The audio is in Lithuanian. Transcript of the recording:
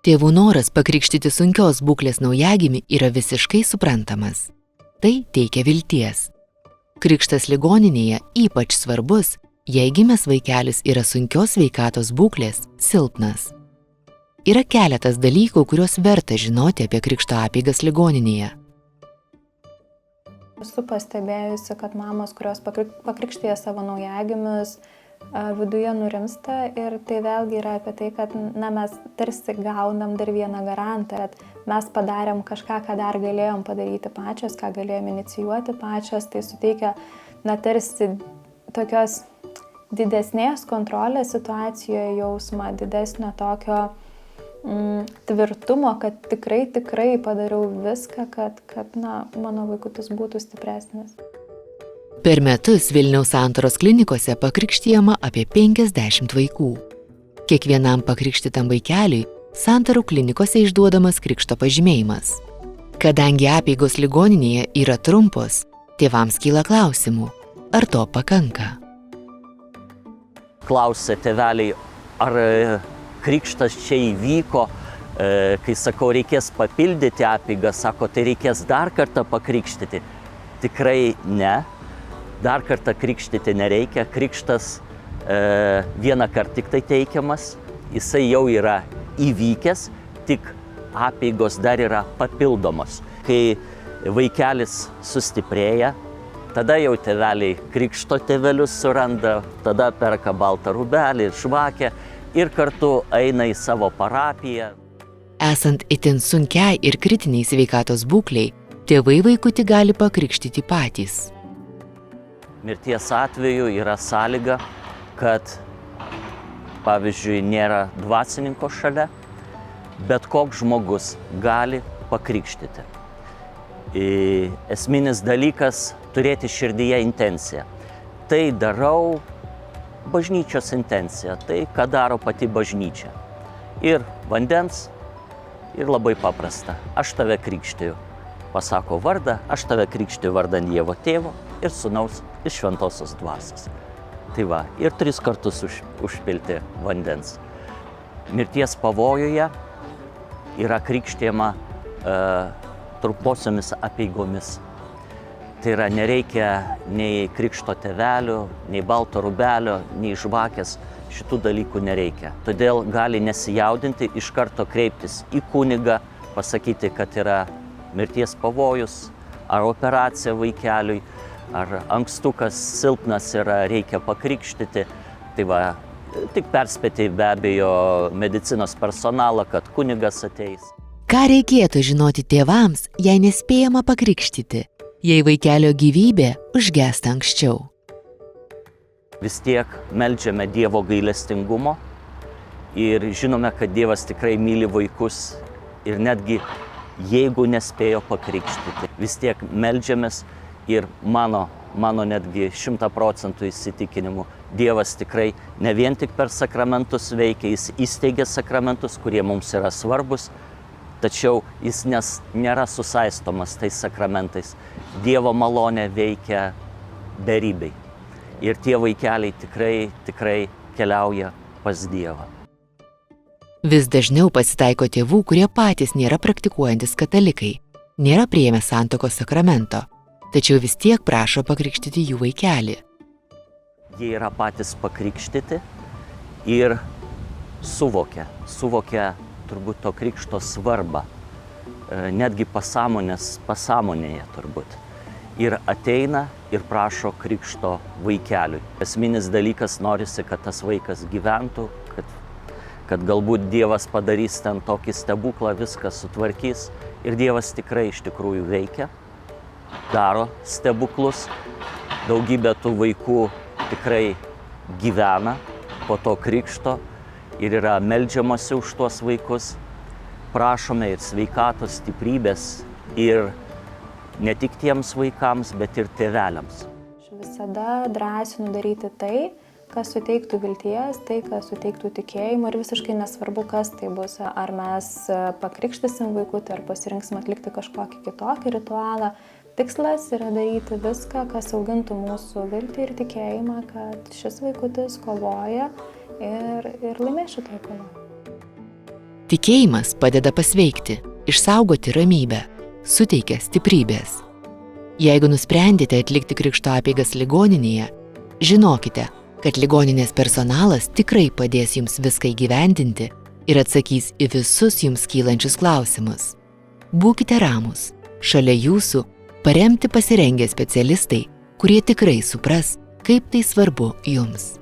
Tėvų noras pakrikštyti sunkios būklės naujagimį yra visiškai suprantamas. Tai teikia vilties. Krikštas ligoninėje ypač svarbus, jei gimęs vaikelis yra sunkios sveikatos būklės, silpnas. Yra keletas dalykų, kuriuos verta žinoti apie krikšto apeigas ligoninėje. Esu pastebėjusi, kad mamos, kurios pakrikštija savo naujagimius, viduje nurimsta ir tai vėlgi yra apie tai, kad mes tarsi gaunam dar vieną garantą, kad mes padarėm kažką, ką dar galėjom padaryti pačios, ką galėjom inicijuoti pačios, tai suteikia tarsi tokios didesnės kontrolės situacijoje jausmą, didesnio tokio tvirtumo, kad tikrai padariau viską, kad mano vaikutis būtų stipresnis. Per metus Vilniaus Santaros klinikose pakrikštijama apie 50 vaikų. Kiekvienam pakrikštytam vaikeliui Santarų klinikose išduodamas krikšto pažymėjimas. Kadangi apeigos ligoninėje yra trumpos, tėvams kyla klausimų, ar to pakanka. Klausia tėveliai, ar krikštas čia įvyko, kai sakau, reikės papildyti apeigą, sako, tai reikės dar kartą pakrikštyti. Tikrai ne. Dar kartą krikštyti nereikia, krikštas vieną kartą tik tai teikiamas, jisai jau yra įvykęs, tik apeigos dar yra papildomos. Kai vaikelis sustiprėja, tada jau tėveliai krikšto tėvelius suranda, tada perka baltą rūbelį, žvakę ir kartu eina į savo parapiją. Esant itin sunkiai ir kritiniai sveikatos būkliai, tėvai vaikutį gali pakrikštyti patys. Mirties atveju yra sąlyga, kad, pavyzdžiui, nėra dvasininko šalia, bet koks žmogus gali pakrikštyti. Esminis dalykas – turėti širdyje intenciją. Tai darau bažnyčios intenciją, tai ką daro pati bažnyčia. Ir vandens, ir labai paprasta. Aš tave krikštiju. Pasako vardą, aš tave krikštiju vardan Dievo Tėvo ir Sūnaus ir Šventosios Dvasios. Tai va, ir 3 kartus užpilti vandens. Mirties pavojuje yra krikštijama trumposiomis apeigomis. Tai yra, nereikia nei krikšto tėvelių, nei balto rūbelio, nei žvakės, šitų dalykų nereikia. Todėl gali nesijaudinti, iš karto kreiptis į kunigą, pasakyti, kad yra mirties pavojus, ar operacija vaikeliui, ar ankstukas silpnas yra, reikia pakrikštyti. Tai va, tik perspėti be abejo medicinos personalą, kad kunigas ateis. Ką reikėtų žinoti tėvams, jei nespėjama pakrikštyti, jei vaikelio gyvybė užgęsta anksčiau? Vis tiek meldžiame Dievo gailestingumo ir žinome, kad Dievas tikrai myli vaikus ir netgi jeigu nespėjo pakrikštyti, vis tiek meldžiamės ir mano netgi 100% įsitikinimu, Dievas tikrai ne vien tik per sakramentus veikia, jis įsteigia sakramentus, kurie mums yra svarbus, tačiau jis nėra susaistomas tais sakramentais. Dievo malonė veikia beribiai ir tie vaikeliai tikrai keliauja pas Dievą. Vis dažniau pasitaiko tėvų, kurie patys nėra praktikuojantis katalikai, nėra priėmę santuokos sakramento, tačiau vis tiek prašo pakrikštyti jų vaikelį. Jie yra patys pakrikštyti ir suvokia turbūt to krikšto svarbą, netgi pasąmonėje turbūt. Ir ateina ir prašo krikšto vaikeliui. Esminis dalykas, norisi, kad tas vaikas gyventų, kad galbūt Dievas padarys ten tokį stebuklą, viską sutvarkys. Ir Dievas tikrai iš tikrųjų veikia, daro stebuklus. Daugybė tų vaikų tikrai gyvena po to krikšto ir yra meldžiamasi už tuos vaikus. Prašome ir sveikatos, stiprybės ir ne tik tiems vaikams, bet ir tėveliams. Aš visada drąsinu daryti tai, kas suteiktų vilties, tai, kas suteiktų tikėjimo ir visiškai nesvarbu, kas tai bus. Ar mes pakrikštysim vaikutį, ar pasirinksim atlikti kažkokį kitokį ritualą. Tikslas yra daryti viską, kas augintų mūsų viltį ir tikėjimą, kad šis vaikutis kovoja ir laimės šitoje kovoje. Tikėjimas padeda pasveikti, išsaugoti ramybę, suteikia stiprybės. Jeigu nusprendėte atlikti krikšto apeigas ligoninėje, žinokite, kad ligoninės personalas tikrai padės jums viską įgyvendinti ir atsakys į visus jums kylančius klausimus. Būkite ramūs, šalia jūsų paremti pasirengę specialistai, kurie tikrai supras, kaip tai svarbu jums.